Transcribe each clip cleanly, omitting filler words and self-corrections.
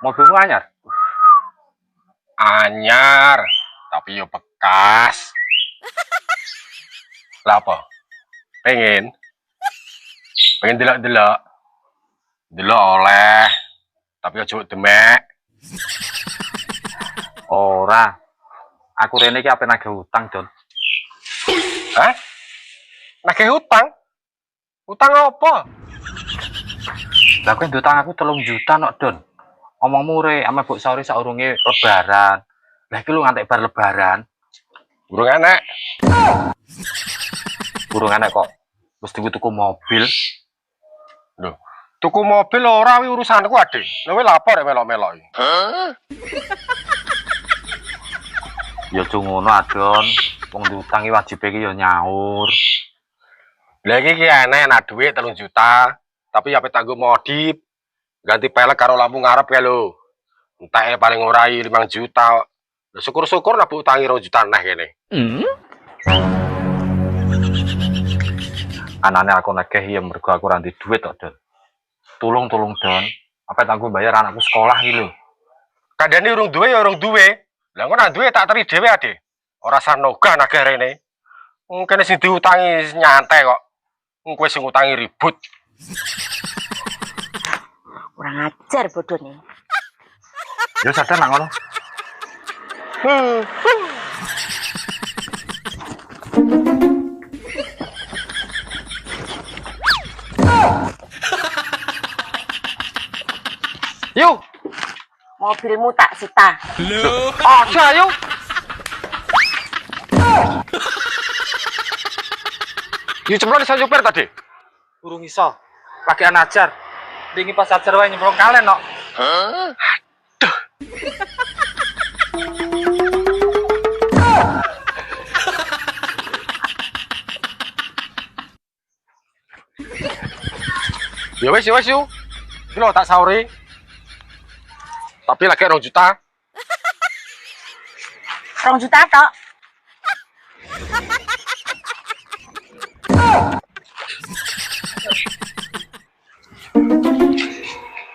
Mobilmu anyar? Anyar, tapi yo bekas. Lah apa? Pengen delok-delok. Delok oleh, tapi aja demek. Ora. Aku rene iki ape nagih utang, Don. Hah? Nagih utang? Utang apa? Lah kowe ndutang aku 3 juta nok, Don. Omongmu re ame Mbok Sauri saurunge lebaran. Lah iki lu ngantek bar lebaran. Burung enek. Burung enek kok. Wis tuku mobil. Lho, tuku mobil ora wi urusanku, Ade. Lha kowe lapor melok-melok iki. Ya aja ngono, Adon. Wong diutang iki wajib iki ya nyaur. Lah iki enek nak dhuwit 3 juta, tapi ape tak nggo modif. Ganti pelek karo lampu ngarep ya lho. Entek paling ngurai 5 juta. Lah syukur-syukur nak utangi 2 juta neh kene. Anane aku nagih ya mergo aku ora ndek duit kok, Don. Tulung Don. Apa tak nggo bayar anakku sekolah iki lho. Kandhane urung duwe ya urung duwe. Lah kok nak duwe tak teri dhewe Ade. Ora sanoga nagih rene. Kene sing diutangi nyantai kok. Kowe sing utangi ribut. Kurang ajar bodone. Ya sadar nak ngono. Yuk, Mobilmu tak sita. aja yuk. Yuk cemplon iso nyuper tadi. Urung iso. Pakaian ajar. Dingi pas ajar wae nyemplung kalen nok. Aduh. Ya wes yuk. Iki lho tak sauri. Tapi lagi 2 juta. 2 juta tok.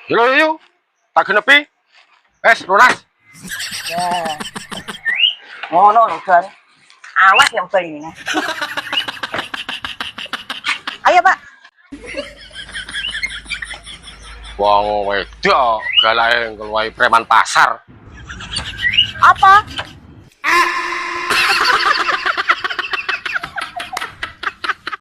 Yuk. Tak genepi. Lunas. Ya. Ngono lho, Don. Awas yang beli ini. Ayo, Pak. Wong wedok galake ngluwahi preman pasar. Apa?